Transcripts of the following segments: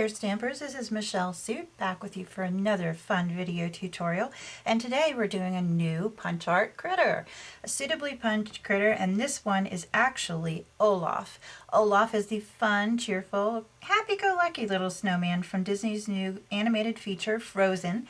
there, Stampers. This is Michelle Suit back with you for another fun video tutorial. And today we're doing a new punch art critter, a suitably punched critter, and this one is actually Olaf. Olaf is the fun, cheerful, happy-go-lucky little snowman from Disney's new animated feature, Frozen.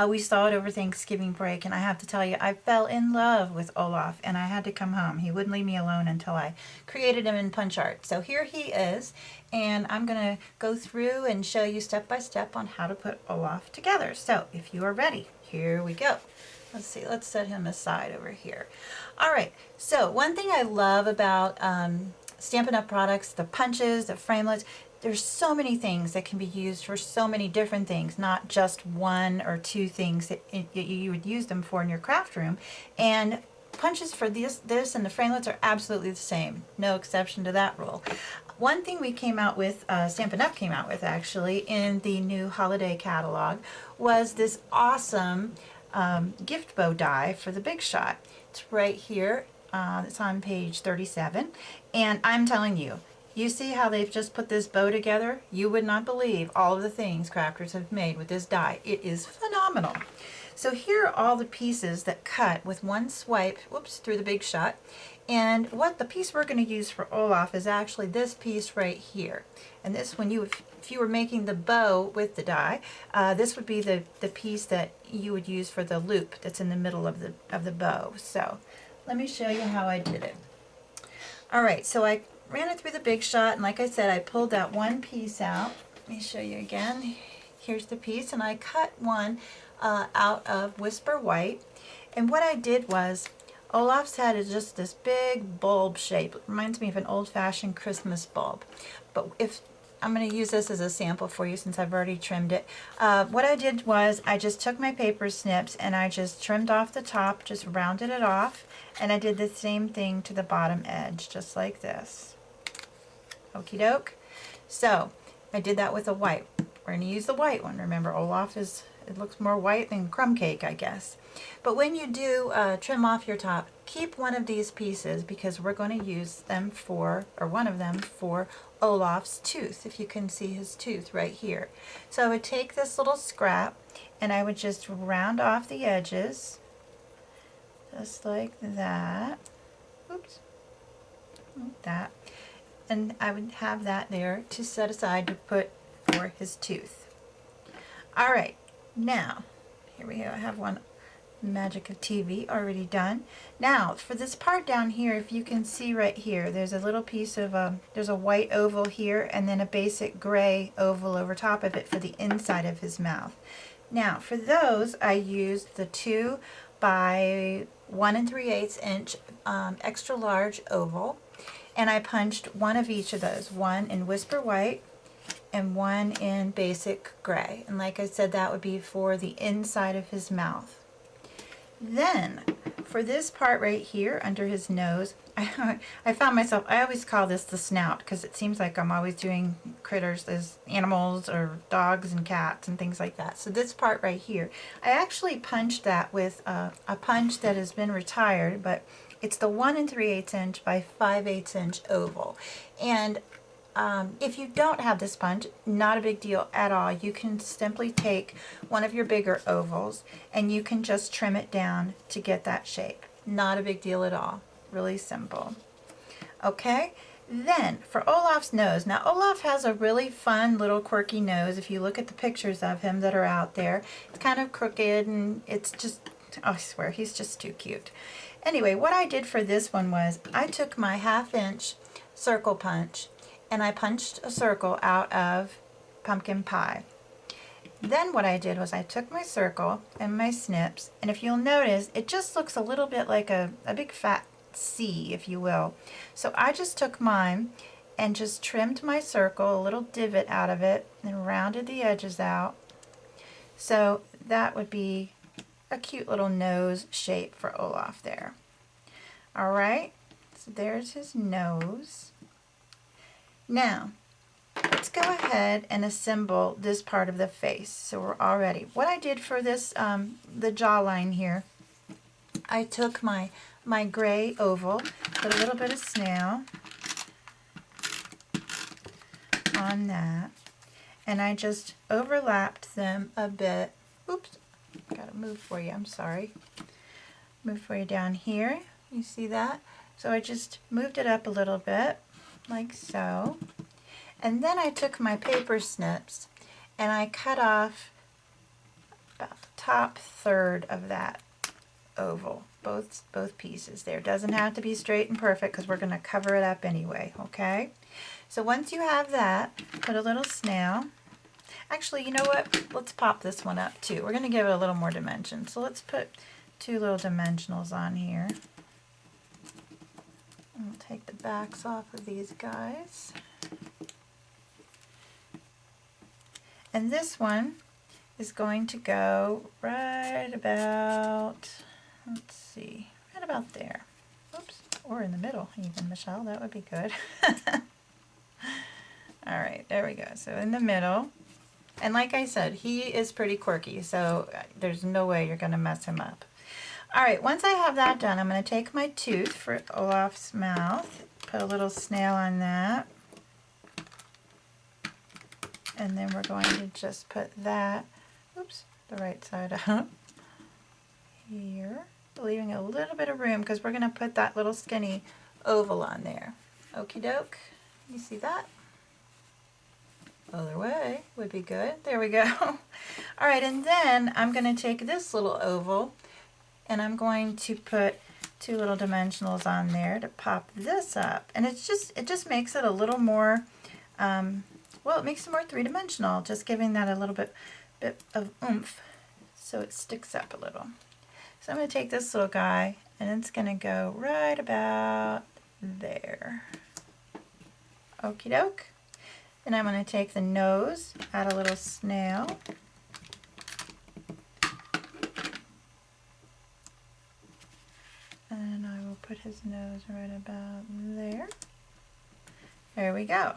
We saw it over Thanksgiving break, and I have to tell you, I fell in love with Olaf, and I had to come home. He wouldn't leave me alone until I created him in punch art. So here he is, and I'm going to go through and show you step by step on how to put Olaf together. So if you are ready, here we go. Let's see, let's set him aside over here. All right, so one thing I love about Stampin' Up! Products, the punches, the framelits, there's so many things that can be used for so many different things, not just one or two things that you would use them for in your craft room. And punches for this and the framelits are absolutely the same, no exception to that rule. One thing we came out with, Stampin' Up! Came out with actually in the new holiday catalog, was this awesome gift bow die for the Big Shot. It's right here. It's on page 37, and I'm telling you, you see how they've just put this bow together? You would not believe all of the things crafters have made with this die. It is phenomenal. So here are all the pieces that cut with one swipe, whoops, through the Big Shot. And what the piece we're going to use for Olaf is actually this piece right here. And this, if you were making the bow with the die, this would be the piece that you would use for the loop that's in the middle of the bow. So let me show you how I did it. All right, so I ran it through the Big Shot, and like I said, I pulled that one piece out. Let me show you again. Here's the piece, and I cut one out of Whisper White. And what I did was, Olaf's head is just this big bulb shape. It reminds me of an old-fashioned Christmas bulb. But if I'm going to use this as a sample for you since I've already trimmed it. What I did was I just took my paper snips and I just trimmed off the top, just rounded it off, and I did the same thing to the bottom edge, just like this. Okie doke. So I did that with a white. We're going to use the white one. Remember, Olaf is, it looks more white than crumb cake, I guess. But when you do trim off your top, keep one of these pieces because we're going to use them for, or one of them for Olaf's tooth, if you can see his tooth right here. So I would take this little scrap and I would just round off the edges, just like that. Oops, like that. And I would have that there to set aside to put for his tooth. All right, now, here we go. I have one magic of TV already done. Now for this part down here, if you can see right here, there's a little piece of there's a white oval here and then a basic gray oval over top of it for the inside of his mouth. Now for those I used the 2 by 1 3/8 inch extra large oval, and I punched one of each of those, one in Whisper White and one in basic gray, and like I said, that would be for the inside of his mouth. Then, for this part right here under his nose, I found myself, I always call this the snout because it seems like I'm always doing critters as animals or dogs and cats and things like that. So this part right here, I actually punched that with a punch that has been retired, but it's the 1 3/8 inch by 5/8 inch oval. And if you don't have this punch, not a big deal at all. You can simply take one of your bigger ovals and you can just trim it down to get that shape. Not a big deal at all. Really simple. Okay, then for Olaf's nose. Now Olaf has a really fun little quirky nose. If you look at the pictures of him that are out there, it's kind of crooked and it's just, oh, I swear, he's just too cute. Anyway, what I did for this one was I took my 1/2 inch circle punch and I punched a circle out of pumpkin pie. Then what I did was I took my circle and my snips, and if you'll notice, it just looks a little bit like a big fat C, if you will. So I just took mine and just trimmed my circle, a little divot out of it, and rounded the edges out. So that would be a cute little nose shape for Olaf there. All right, so there's his nose. Now, let's go ahead and assemble this part of the face. So we're all ready. What I did for this, the jawline here, I took my gray oval, put a little bit of snail on that, and I just overlapped them a bit. Oops, gotta move for you, I'm sorry. Move for you down here, you see that? So I just moved it up a little bit, like so. And then I took my paper snips and I cut off about the top third of that oval, both pieces there. Doesn't have to be straight and perfect because we're going to cover it up anyway, okay? So once you have that, put a little snail. Actually, you know what? Let's pop this one up too. We're going to give it a little more dimension. So let's put 2 little dimensionals on here. I'll take the backs off of these guys. And this one is going to go right about, let's see, right about there. Oops, or in the middle even, Michelle, that would be good. All right, there we go. So in the middle. And like I said, he is pretty quirky, so there's no way you're going to mess him up. All right, once I have that done, I'm going to take my tooth for Olaf's mouth, put a little snail on that. And then we're going to just put that, oops, the right side up here, leaving a little bit of room because we're going to put that little skinny oval on there. Okie doke, you see that? Other way would be good. There we go. All right, and then I'm going to take this little oval and I'm going to put 2 little dimensionals on there to pop this up. And it just makes it a little more, well, it makes it more 3-dimensional, just giving that a little bit of oomph so it sticks up a little. So I'm going to take this little guy and it's going to go right about there. Okie doke. Then I'm going to take the nose, add a little snail. And I will put his nose right about there. There we go.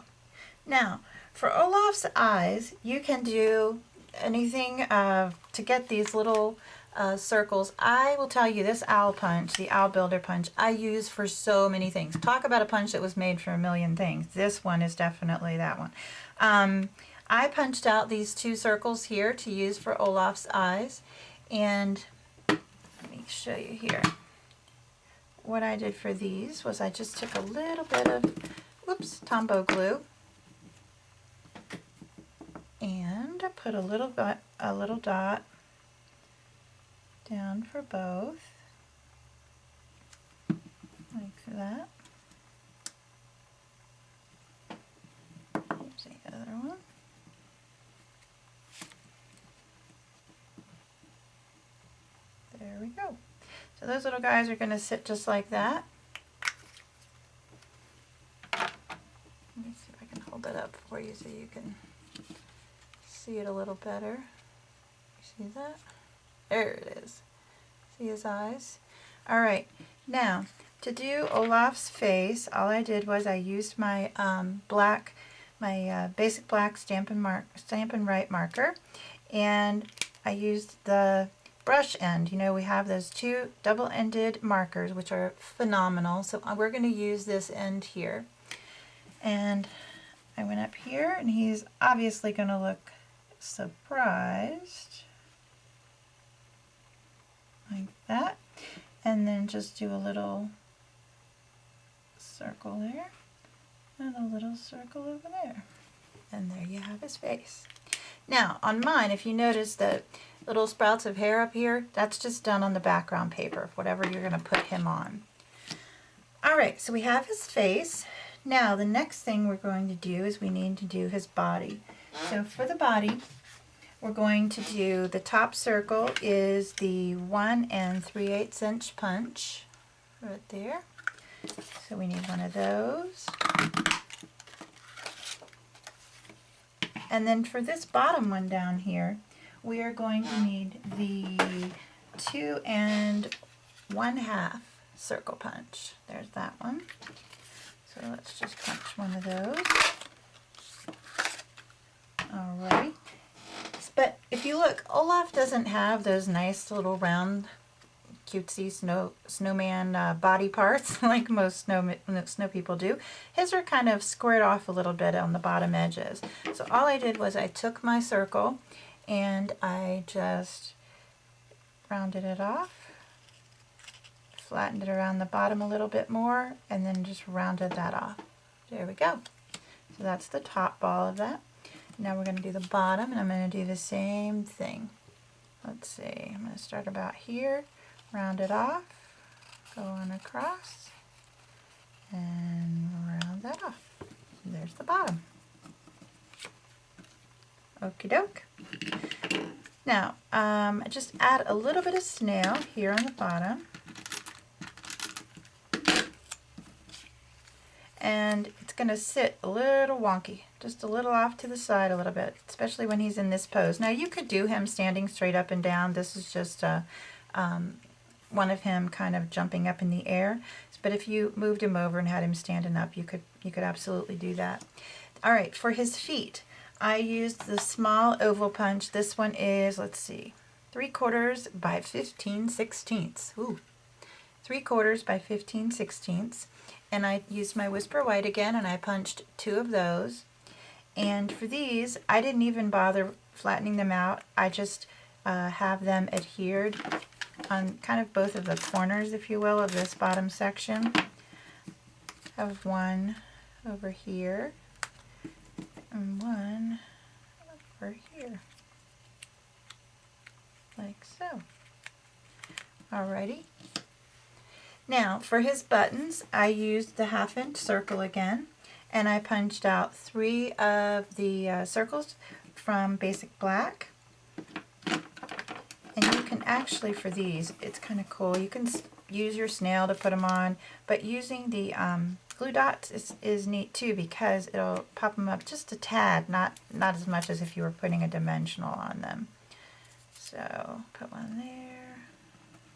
Now, for Olaf's eyes, you can do anything to get these little circles. I will tell you, this owl punch, the owl builder punch, I use for so many things. Talk about a punch that was made for a million things. This one is definitely that one. I punched out these 2 circles here to use for Olaf's eyes, and let me show you here. What I did for these was I just took a little bit of, whoops, Tombow glue, and I put a little dot down for both, like that. Here's the other one. There we go. So those little guys are going to sit just like that. Let me see if I can hold that up for you so you can see it a little better. You see that? There it is. See his eyes? All right. Now, to do Olaf's face, all I did was I used my basic black Stampin' Right marker, and I used the brush end. You know, we have those 2 double-ended markers, which are phenomenal. So we're going to use this end here. And I went up here, and he's obviously going to look surprised. Like that. And then just do a little circle there, and a little circle over there. And there you have his face. Now, on mine, if you notice the little sprouts of hair up here, that's just done on the background paper, whatever you're going to put him on. All right, so we have his face. Now, the next thing we're going to do is we need to do his body. So for the body, we're going to do, the top circle is the 1 3/8 inch punch right there. So we need one of those. And then for this bottom one down here, we are going to need the 2 1/2 circle punch. There's that one. So let's just punch one of those. Alright. But if you look, Olaf doesn't have those nice little round, cutesy snowman body parts like most snow people do. His are kind of squared off a little bit on the bottom edges. So all I did was I took my circle and I just rounded it off, flattened it around the bottom a little bit more, and then just rounded that off. There we go. So that's the top ball of that. Now we're going to do the bottom, and I'm going to do the same thing. Let's see, I'm going to start about here, round it off, go on across, and round that off. And there's the bottom. Okie doke. Now, just add a little bit of snail here on the bottom. And it's going to sit a little wonky, just a little off to the side a little bit, especially when he's in this pose. Now you could do him standing straight up and down. This is just one of him kind of jumping up in the air. But if you moved him over and had him standing up, you could absolutely do that. All right, for his feet, I used the small oval punch. This one is, let's see, 3/4 by 15/16. Ooh, 3/4 by 15/16. And I used my Whisper White again, and I punched 2 of those. And for these, I didn't even bother flattening them out. I just have them adhered on kind of both of the corners, if you will, of this bottom section. I have one over here and one over here, like so. Alrighty. Now, for his buttons, I used the 1/2" circle again, and I punched out 3 of the circles from Basic Black. And you can actually, for these, it's kind of cool. You can use your snail to put them on, but using the glue dots is neat too, because it'll pop them up just a tad, not as much as if you were putting a dimensional on them. So, put one there,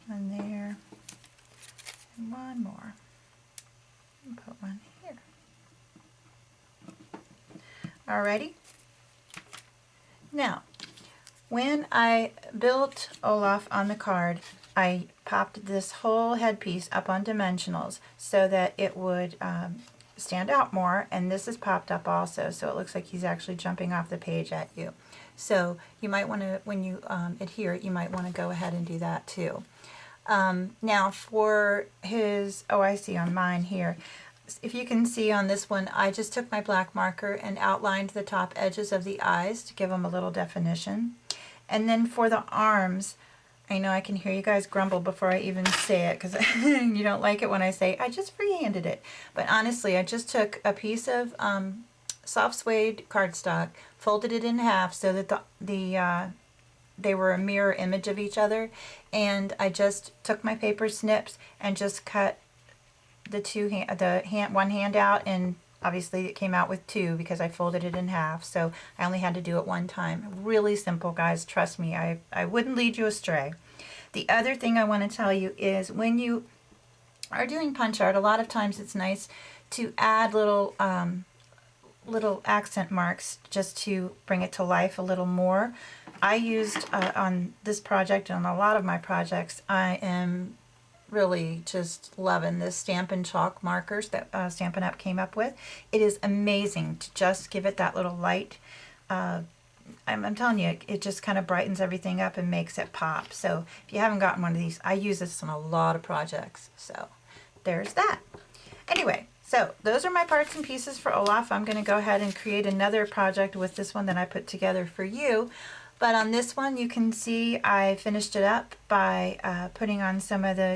and one more, and put one here. Alrighty. Now, when I built Olaf on the card, I popped this whole headpiece up on dimensionals so that it would stand out more, and this is popped up also, so it looks like he's actually jumping off the page at you. So you might want to, when you adhere it, you might want to go ahead and do that too. Now for his, oh, I see on mine here, if you can see on this one, I just took my black marker and outlined the top edges of the eyes to give them a little definition. And then for the arms, I know I can hear you guys grumble before I even say it, because you don't like it when I say I just freehanded it. But honestly, I just took a piece of soft suede cardstock, folded it in half so that they were a mirror image of each other, and I just took my paper snips and just cut one hand out, and obviously it came out with 2 because I folded it in half, so I only had to do it one time. Really simple, guys, trust me, I wouldn't lead you astray. The other thing I want to tell you is when you are doing punch art, a lot of times it's nice to add little accent marks just to bring it to life a little more. I used on this project and on a lot of my projects, I am really just loving this Stampin' Chalk markers that Stampin' Up came up with. It is amazing to just give it that little light. I'm telling you, it just kind of brightens everything up and makes it pop. So if you haven't gotten one of these, I use this on a lot of projects. So there's that. Anyway, so those are my parts and pieces for Olaf. I'm going to go ahead and create another project with this one that I put together for you. But on this one, you can see I finished it up by putting on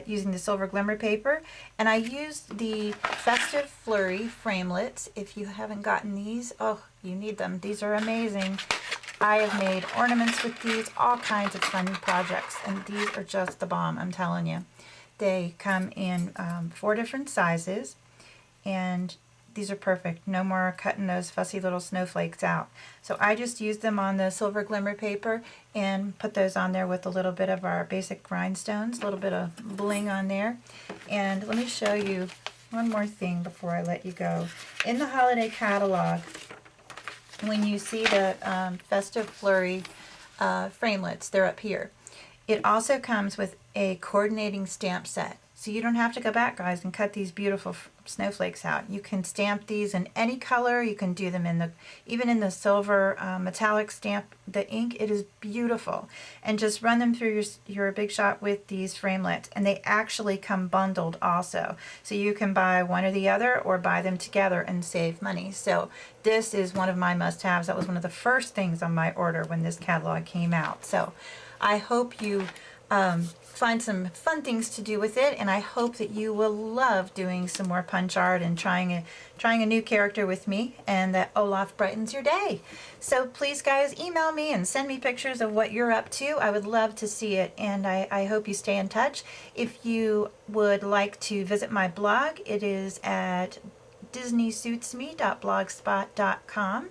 using the silver glimmer paper. And I used the Festive Flurry framelits. If you haven't gotten these, oh, you need them. These are amazing. I have made ornaments with these, all kinds of fun projects. And these are just the bomb, I'm telling you. They come in 4 different sizes. And these are perfect. No more cutting those fussy little snowflakes out. So I just used them on the silver glimmer paper and put those on there with a little bit of our basic rhinestones, a little bit of bling on there. And let me show you one more thing before I let you go. In the holiday catalog, when you see the Festive Flurry framelits, they're up here. It also comes with a coordinating stamp set. So you don't have to go back, guys, and cut these beautiful snowflakes out. You can stamp these in any color. You can do them in the, even in the silver metallic stamp, the ink. It is beautiful. And just run them through your Big Shot with these framelits. And they actually come bundled also. So you can buy one or the other or buy them together and save money. So this is one of my must-haves. That was one of the first things on my order when this catalog came out. So I hope you find some fun things to do with it, and I hope that you will love doing some more punch art and trying a new character with me, and that Olaf brightens your day. So please, guys, email me and send me pictures of what you're up to. I would love to see it, and I hope you stay in touch. If you would like to visit my blog, it is at disneysuitsme.blogspot.com,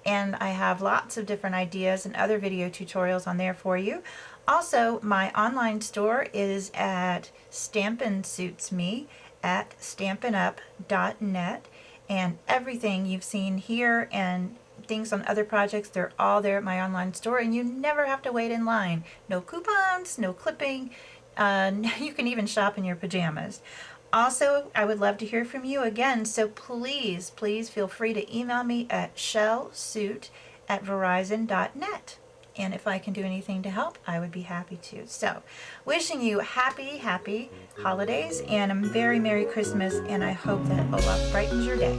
and I have lots of different ideas and other video tutorials on there for you. Also, my online store is at Stampin' Suits Me at stampinup.net, and everything you've seen here and things on other projects, they're all there at my online store, and you never have to wait in line. No coupons, no clipping. You can even shop in your pajamas. Also, I would love to hear from you again, so please feel free to email me at shellsuit@verizon.net. And if I can do anything to help, I would be happy to. So, wishing you happy holidays and a very Merry Christmas, and I hope that Olaf brightens your day.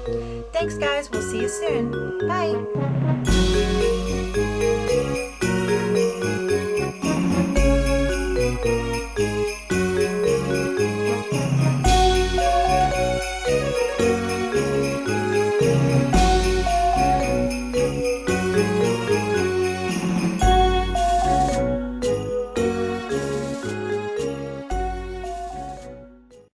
Thanks, guys. We'll see you soon. Bye.